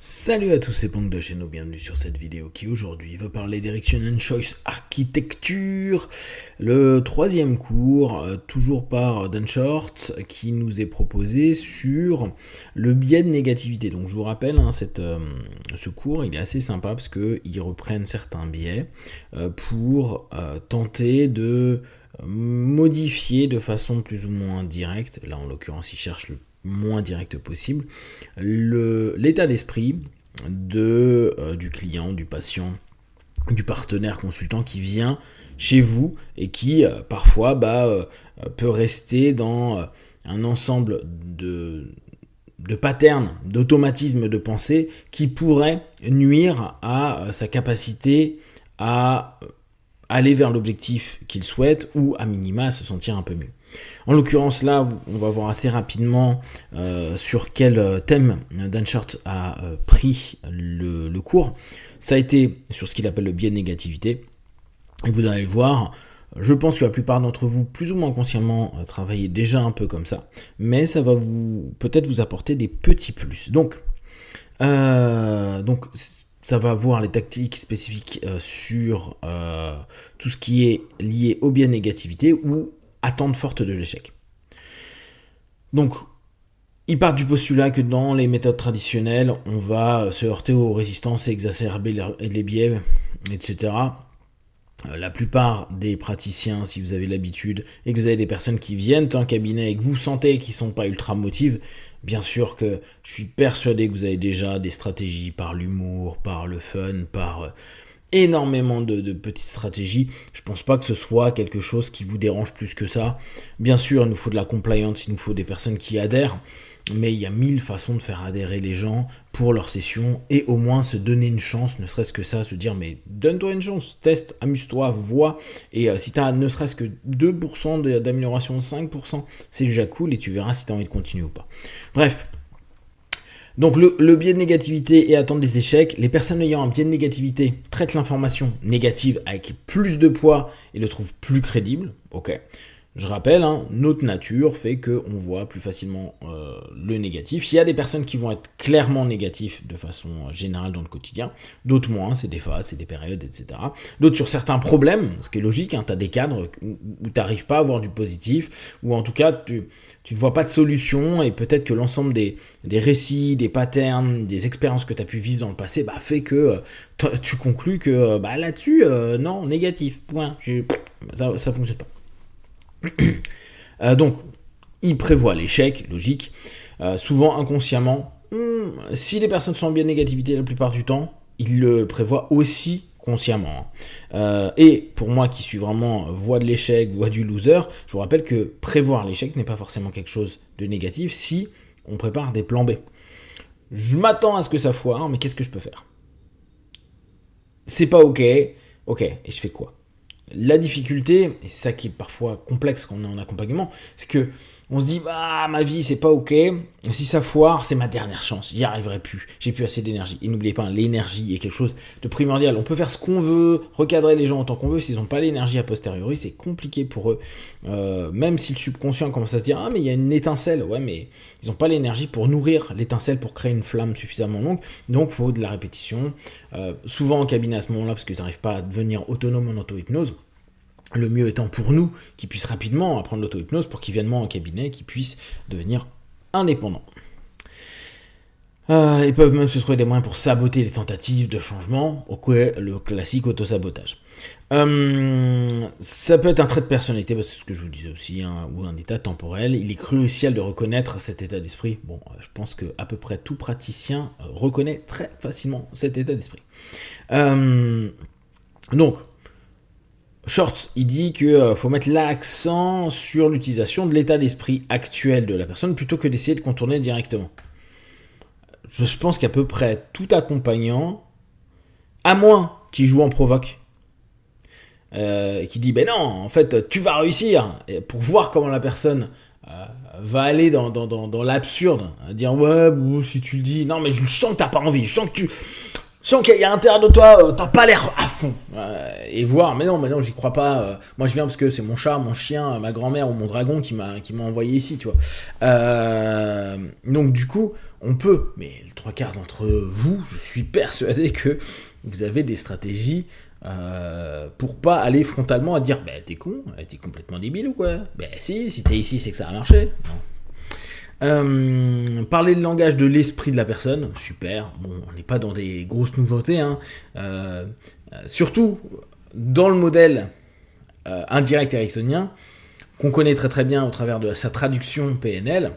Salut à tous, c'est Pong de chez nous, bienvenue sur cette vidéo qui aujourd'hui va parler Direction and Choice Architecture, le troisième cours, toujours par Dan Short, qui nous est proposé sur le biais de négativité. Donc je vous rappelle, ce cours il est assez sympa parce qu'ils reprennent certains biais pour tenter de modifier de façon plus ou moins directe, là en l'occurrence ils cherchent le moins direct possible, l'état d'esprit du client, du patient, du partenaire consultant qui vient chez vous et qui parfois peut rester dans un ensemble de patterns, d'automatismes de pensée qui pourraient nuire à sa capacité à aller vers l'objectif qu'il souhaite ou à minima à se sentir un peu mieux. En l'occurrence là, on va voir assez rapidement sur quel thème Dan Short a pris le cours. Ça a été sur ce qu'il appelle le biais de négativité. Et vous allez le voir, je pense que la plupart d'entre vous, plus ou moins consciemment, travaillez déjà un peu comme ça. Mais ça va peut-être vous apporter des petits plus. Donc ça va voir les tactiques spécifiques sur tout ce qui est lié au biais de négativité ou attente forte de l'échec. Donc, il part du postulat que dans les méthodes traditionnelles, on va se heurter aux résistances et exacerber les biais, etc. La plupart des praticiens, si vous avez l'habitude, et que vous avez des personnes qui viennent en cabinet et que vous sentez qu'ils ne sont pas ultra motivés, bien sûr que je suis persuadé que vous avez déjà des stratégies par l'humour, par le fun, par énormément de petites stratégies. Je pense pas que ce soit quelque chose qui vous dérange plus que ça. Bien sûr, il nous faut de la compliance, il nous faut des personnes qui adhèrent, mais il y a 1000 façons de faire adhérer les gens pour leur session et au moins se donner une chance, ne serait-ce que ça, se dire mais donne-toi une chance, teste, amuse-toi, vois, et si tu as ne serait-ce que 2% d'amélioration, 5%, c'est déjà cool et tu verras si tu as envie de continuer ou pas. Bref. Donc le biais de négativité et attendre des échecs, les personnes ayant un biais de négativité traitent l'information négative avec plus de poids et le trouvent plus crédible. Ok. Je rappelle, notre nature fait qu'on voit plus facilement le négatif. Il y a des personnes qui vont être clairement négatives de façon générale dans le quotidien, d'autres moins, c'est des phases, c'est des périodes, etc. D'autres sur certains problèmes, ce qui est logique, tu as des cadres où tu n'arrives pas à voir du positif, ou en tout cas tu ne vois pas de solution, et peut-être que l'ensemble des récits, des patterns, des expériences que tu as pu vivre dans le passé fait que tu conclus que là-dessus, non, négatif, point, ça ne fonctionne pas. Donc, il prévoit l'échec, logique, souvent inconsciemment. Si les personnes sont en biais de négativité la plupart du temps, il le prévoit aussi consciemment. Et pour moi qui suis vraiment voie de l'échec, voie du loser, je vous rappelle que prévoir l'échec n'est pas forcément quelque chose de négatif si on prépare des plans B. Je m'attends à ce que ça foire, mais qu'est-ce que je peux faire ? C'est pas ok, et je fais quoi ? La difficulté, et c'est ça qui est parfois complexe quand on est en accompagnement, c'est que on se dit ma vie c'est pas ok, si ça foire c'est ma dernière chance, j'y arriverai plus, j'ai plus assez d'énergie. Et n'oubliez pas, l'énergie est quelque chose de primordial. On peut faire ce qu'on veut, recadrer les gens autant qu'on veut, s'ils n'ont pas l'énergie a posteriori, c'est compliqué pour eux. Même si le subconscient commence à se dire mais il y a une étincelle, ouais mais ils n'ont pas l'énergie pour nourrir l'étincelle, pour créer une flamme suffisamment longue, donc il faut de la répétition, souvent en cabinet à ce moment-là parce qu'ils n'arrivent pas à devenir autonomes en auto-hypnose. Le mieux étant pour nous qu'ils puissent rapidement apprendre l'auto-hypnose pour qu'ils viennent moins en cabinet, qu'ils puissent devenir indépendants. Ils peuvent même se trouver des moyens pour saboter les tentatives de changement, le classique auto-sabotage. Ça peut être un trait de personnalité, parce que c'est ce que je vous disais aussi, ou un état temporel. Il est crucial de reconnaître cet état d'esprit. Bon, je pense qu'à peu près tout praticien reconnaît très facilement cet état d'esprit. Donc, Short, il dit qu'il faut mettre l'accent sur l'utilisation de l'état d'esprit actuel de la personne plutôt que d'essayer de contourner directement. Je pense qu'à peu près tout accompagnant, à moins qu'il joue en provoque, qui dit non, en fait tu vas réussir, et pour voir comment la personne va aller dans l'absurde, dire ouais bon, si tu le dis, non mais je sens que t'as pas envie, je sens que tu... Je sens qu'il y a un intérieur de toi, t'as pas l'air à fond. Et voir, mais non, j'y crois pas. Moi, je viens parce que c'est mon chat, mon chien, ma grand-mère ou mon dragon qui m'a envoyé ici, tu vois. Donc, du coup, on peut. Mais les 3/4 d'entre vous, je suis persuadé que vous avez des stratégies pour pas aller frontalement à dire bah t'es con, t'es complètement débile ou quoi. Bah si t'es ici, c'est que ça a marché. Non. Parler le langage de l'esprit de la personne, super. Bon, on n'est pas dans des grosses nouveautés, hein. Surtout dans le modèle indirect ericksonien, qu'on connaît très très bien au travers de sa traduction PNL,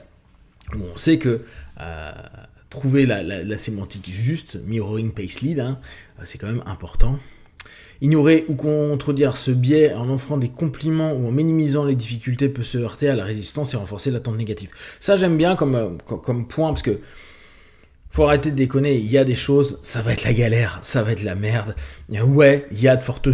où on sait que trouver la sémantique juste, mirroring pace lead, hein, c'est quand même important. Ignorer ou contredire ce biais en offrant des compliments ou en minimisant les difficultés peut se heurter à la résistance et renforcer l'attente négative. Ça, j'aime bien comme point, parce que faut arrêter de déconner, il y a des choses, ça va être la galère, ça va être la merde. Ouais, il y a de fortes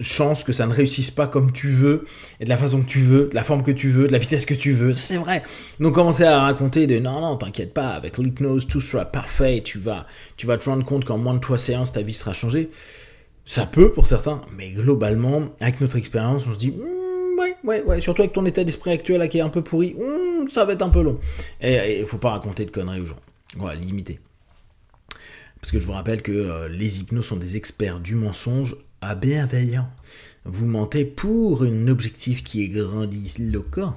chances que ça ne réussisse pas comme tu veux, et de la façon que tu veux, de la forme que tu veux, de la vitesse que tu veux, c'est vrai. Donc commencer à raconter de non, t'inquiète pas, avec l'hypnose, tout sera parfait, tu vas te rendre compte qu'en moins de 3 séances, ta vie sera changée. Ça peut pour certains, mais globalement, avec notre expérience, on se dit ouais, surtout avec ton état d'esprit actuel là, qui est un peu pourri, ça va être un peu long. Et il faut pas raconter de conneries aux gens. Voilà, limiter. Parce que je vous rappelle que les hypnos sont des experts du mensonge à bienveillant. Vous mentez pour un objectif qui est grandiloquent.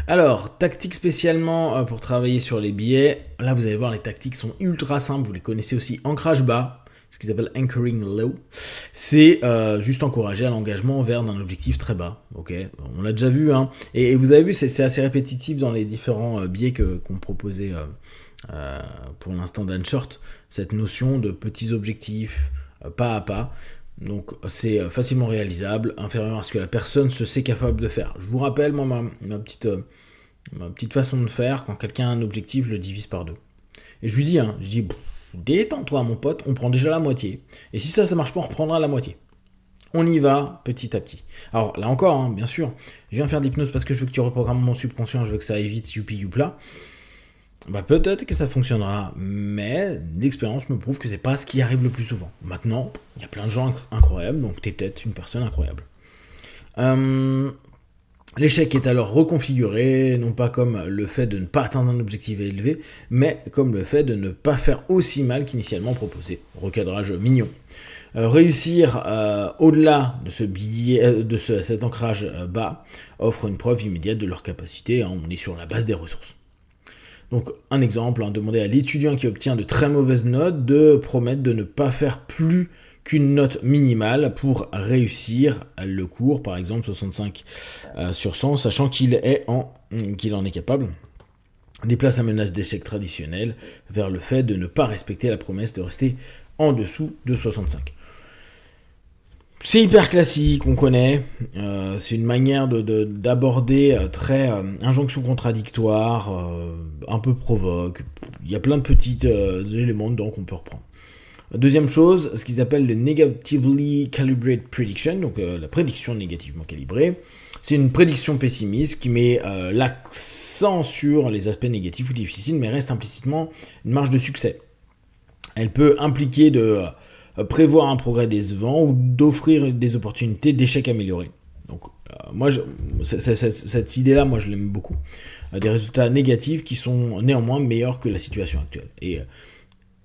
Alors, tactique spécialement pour travailler sur les biais. Là, vous allez voir, les tactiques sont ultra simples. Vous les connaissez aussi. Ancrage bas. Ce qu'ils appellent anchoring low, c'est juste encourager à l'engagement vers un objectif très bas. Ok, on l'a déjà vu, hein. Et vous avez vu, c'est assez répétitif dans les différents biais qu'on proposait pour l'instant Dan Short, cette notion de petits objectifs, pas à pas. Donc c'est facilement réalisable, inférieur à ce que la personne se sait capable de faire. Je vous rappelle, moi, ma petite façon de faire, quand quelqu'un a un objectif, je le divise par 2. Et je lui dis, détends-toi mon pote, on prend déjà la moitié. Et si ça marche pas, on reprendra la moitié. On y va petit à petit. Alors là encore, bien sûr, je viens faire de l'hypnose parce que je veux que tu reprogrammes mon subconscient, je veux que ça aille vite, youpi youpla. Peut-être que ça fonctionnera, mais l'expérience me prouve que c'est pas ce qui arrive le plus souvent. Maintenant, il y a plein de gens incroyables, donc t'es peut-être une personne incroyable. L'échec est alors reconfiguré, non pas comme le fait de ne pas atteindre un objectif élevé, mais comme le fait de ne pas faire aussi mal qu'initialement proposé. Recadrage mignon. Réussir au-delà de cet ancrage bas offre une preuve immédiate de leur capacité. On est sur la base des ressources. Donc un exemple, demander à l'étudiant qui obtient de très mauvaises notes de promettre de ne pas faire plus qu'une note minimale pour réussir le cours, par exemple 65 sur 100, sachant qu'il en est capable. Déplace un menace d'échec traditionnel vers le fait de ne pas respecter la promesse de rester en dessous de 65. C'est hyper classique, on connaît. C'est une manière d'aborder très injonction contradictoire, un peu provoque. Il y a plein de petits éléments dedans qu'on peut reprendre. Deuxième chose, ce qu'ils appellent le Negatively Calibrated Prediction, donc la prédiction négativement calibrée. C'est une prédiction pessimiste qui met l'accent sur les aspects négatifs ou difficiles, mais reste implicitement une marge de succès. Elle peut impliquer de prévoir un progrès décevant ou d'offrir des opportunités d'échecs améliorés. Donc moi, cette idée-là, moi je l'aime beaucoup. Des résultats négatifs qui sont néanmoins meilleurs que la situation actuelle.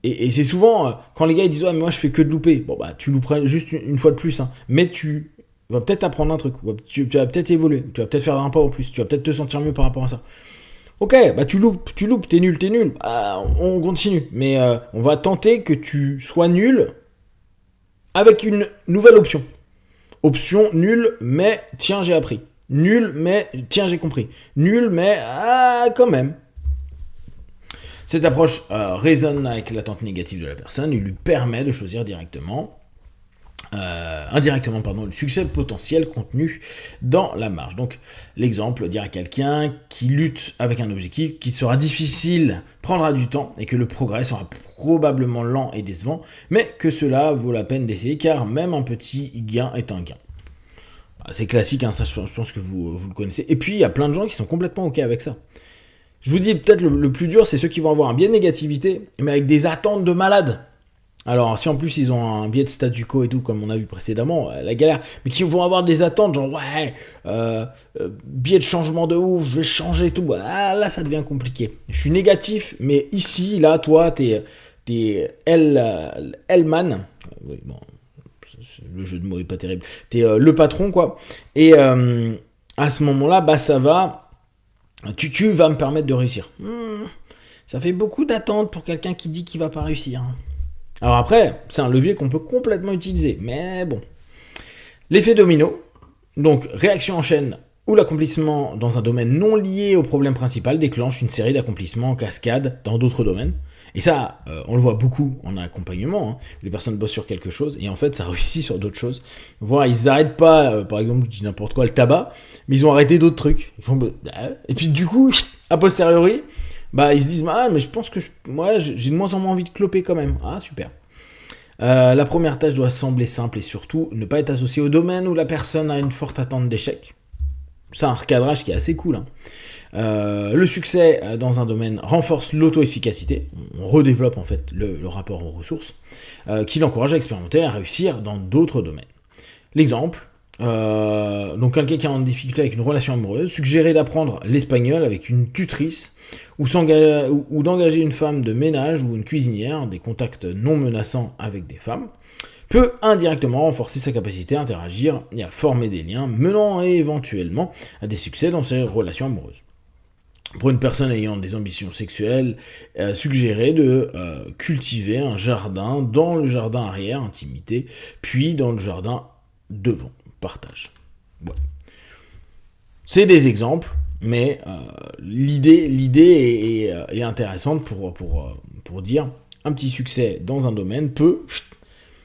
Et c'est souvent, quand les gars ils disent « Ouais, mais moi je fais que de louper », tu louperas juste une fois de plus, hein. Mais tu vas peut-être apprendre un truc, tu vas peut-être évoluer, tu vas peut-être faire un pas en plus, tu vas peut-être te sentir mieux par rapport à ça. Ok, tu loupes, t'es nul. On continue, mais on va tenter que tu sois nul avec une nouvelle option. Option nul, mais tiens, j'ai appris. Nul, mais tiens, j'ai compris. Nul, mais quand même. Cette approche résonne avec l'attente négative de la personne et lui permet de choisir indirectement le succès potentiel contenu dans la marge. Donc l'exemple, dire à quelqu'un qui lutte avec un objectif qui sera difficile, prendra du temps et que le progrès sera probablement lent et décevant, mais que cela vaut la peine d'essayer car même un petit gain est un gain. C'est classique, ça je pense que vous le connaissez. Et puis il y a plein de gens qui sont complètement ok avec ça. Je vous dis, peut-être le plus dur, c'est ceux qui vont avoir un biais de négativité, mais avec des attentes de malade. Alors, si en plus ils ont un biais de statu quo et tout, comme on a vu précédemment, la galère, mais qui vont avoir des attentes, genre ouais, biais de changement de ouf, je vais changer tout, ah, là ça devient compliqué. Je suis négatif, mais ici, là, toi, t'es Hellman, oui, bon, le jeu de mots est pas terrible, t'es le patron, quoi, et à ce moment-là, bah ça va, tu vas me permettre de réussir. Ça fait beaucoup d'attentes pour quelqu'un qui dit qu'il va pas réussir. Alors après, c'est un levier qu'on peut complètement utiliser, mais bon. L'effet domino, donc réaction en chaîne ou l'accomplissement dans un domaine non lié au problème principal déclenche une série d'accomplissements en cascade dans d'autres domaines. Et ça, on le voit beaucoup en accompagnement, les personnes bossent sur quelque chose et en fait ça réussit sur d'autres choses. Voire ils n'arrêtent pas, par exemple, je dis n'importe quoi, le tabac, mais ils ont arrêté d'autres trucs. Et puis du coup, a posteriori, bah ils se disent ah mais je pense que moi j'ai de moins en moins envie de cloper quand même. Ah super. La première tâche doit sembler simple et surtout ne pas être associée au domaine où la personne a une forte attente d'échec. C'est un recadrage qui est assez cool. Le succès dans un domaine renforce l'auto-efficacité. On redéveloppe en fait le rapport aux ressources, qui l'encourage à expérimenter et à réussir dans d'autres domaines. L'exemple. Donc quelqu'un qui est en difficulté avec une relation amoureuse, suggérer d'apprendre l'espagnol avec une tutrice ou d'engager une femme de ménage ou une cuisinière, des contacts non menaçants avec des femmes, peut indirectement renforcer sa capacité à interagir et à former des liens, menant éventuellement à des succès dans ses relations amoureuses. Pour une personne ayant des ambitions sexuelles, suggérer de cultiver un jardin dans le jardin arrière, intimité, puis dans le jardin devant, partage. Ouais. C'est des exemples, mais l'idée est intéressante pour dire un petit succès dans un domaine peut,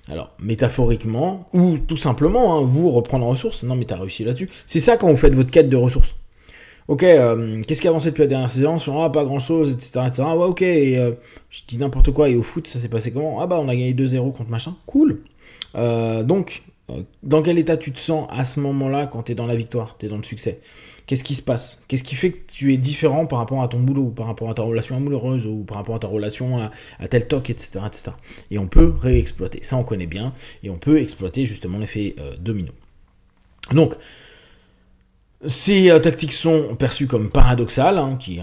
alors métaphoriquement, ou tout simplement, vous reprendre en ressources, non mais t'as réussi là-dessus. C'est ça quand vous faites votre quête de ressources. Ok, qu'est-ce qui a avancé depuis la dernière séance? Ah, pas grand-chose, etc. etc. Ouais, ok, je dis n'importe quoi, et au foot, ça s'est passé comment? Ah bah, on a gagné 2-0 contre machin, cool. Donc, dans quel état tu te sens à ce moment-là quand t'es dans la victoire, t'es dans le succès? Qu'est-ce qui se passe? Qu'est-ce qui fait que tu es différent par rapport à ton boulot, ou par rapport à ta relation amoureuse, ou par rapport à ta relation à tel toc, etc., etc. Et on peut réexploiter, ça on connaît bien, et on peut exploiter justement l'effet domino. Donc, ces tactiques sont perçues comme paradoxales, qui est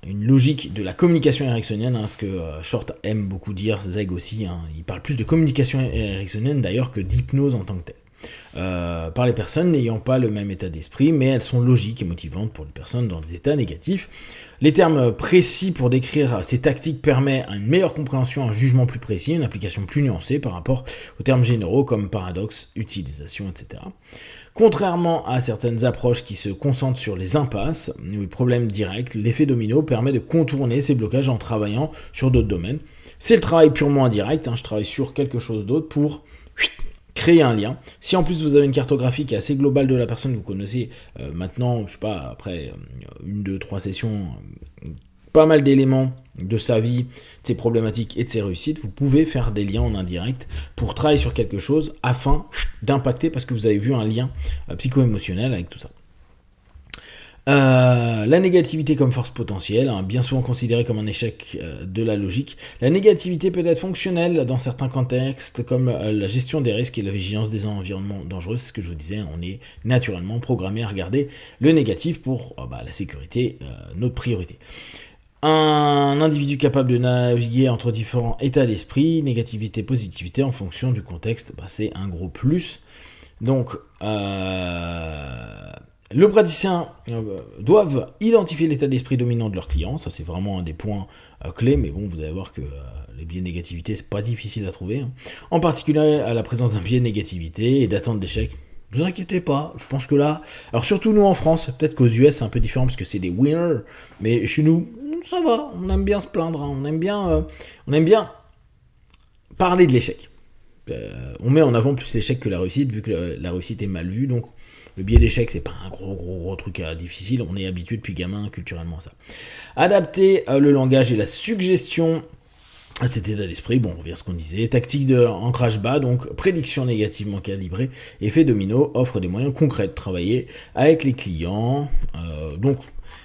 une logique de la communication ericksonienne, ce que Short aime beaucoup dire, Zeg aussi, il parle plus de communication ericksonienne d'ailleurs que d'hypnose en tant que telle. Par les personnes n'ayant pas le même état d'esprit, mais elles sont logiques et motivantes pour les personnes dans des états négatifs. Les termes précis pour décrire ces tactiques permettent une meilleure compréhension, un jugement plus précis, une application plus nuancée par rapport aux termes généraux comme paradoxe, utilisation, etc. Contrairement à certaines approches qui se concentrent sur les impasses ou les problèmes directs, l'effet domino permet de contourner ces blocages en travaillant sur d'autres domaines. C'est le travail purement indirect, je travaille sur quelque chose d'autre pour créer un lien. Si en plus vous avez une cartographie qui est assez globale de la personne que vous connaissez, maintenant, je sais pas, après 1, 2, 3 sessions, pas mal d'éléments de sa vie, de ses problématiques et de ses réussites, vous pouvez faire des liens en indirect pour travailler sur quelque chose afin d'impacter parce que vous avez vu un lien psycho-émotionnel avec tout ça. La négativité comme force potentielle, bien souvent considérée comme un échec de la logique. La négativité peut être fonctionnelle dans certains contextes comme la gestion des risques et la vigilance des environnements dangereux. C'est ce que je vous disais, on est naturellement programmé à regarder le négatif pour la sécurité, notre priorité. Un individu capable de naviguer entre différents états d'esprit, négativité, positivité, en fonction du contexte, c'est un gros plus. Donc, le praticien doivent identifier l'état d'esprit dominant de leurs clients, ça c'est vraiment un des points clés, mais bon, vous allez voir que les biais de négativité, c'est pas difficile à trouver. En particulier à la présence d'un biais de négativité et d'attente d'échec. Ne vous inquiétez pas, je pense que là... Alors surtout nous en France, peut-être qu'aux US c'est un peu différent parce que c'est des winners, mais chez nous, ça va, on aime bien se plaindre, on aime bien parler de l'échec. On met en avant plus l'échec que la réussite, vu que la réussite est mal vue, donc le biais d'échec c'est pas un gros truc difficile, on est habitué depuis gamin culturellement à ça. Adapter le langage et la suggestion à cet état d'esprit, on revient à ce qu'on disait, tactique de ancrage bas, donc prédiction négativement calibrée, effet domino, offre des moyens concrets de travailler avec les clients, donc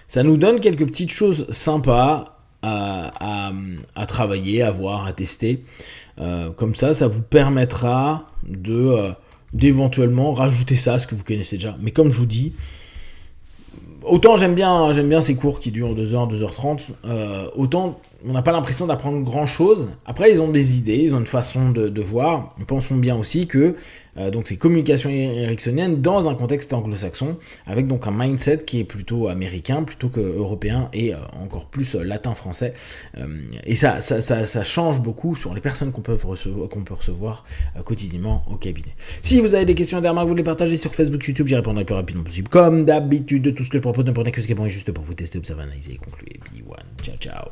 ça nous donne quelques petites choses sympas à travailler, à voir, à tester. Comme ça vous permettra d'éventuellement rajouter ça à ce que vous connaissez déjà. Mais comme je vous dis, autant j'aime bien ces cours qui durent 2h, 2h30, autant on n'a pas l'impression d'apprendre grand chose. Après, ils ont des idées, ils ont une façon de voir. Nous pensons bien aussi que donc c'est communication ericksonienne dans un contexte anglo-saxon, avec donc un mindset qui est plutôt américain, plutôt que européen, et encore plus latin-français. Et ça change beaucoup sur les personnes qu'on peut recevoir quotidiennement au cabinet. Si vous avez des questions et des remarques, vous les partagez sur Facebook, YouTube, j'y répondrai le plus rapidement possible. Comme d'habitude, de tout ce que je propose, ne prenez que ce qui est bon et juste pour vous tester, observer, analyser et conclure. Be one. Ciao, ciao.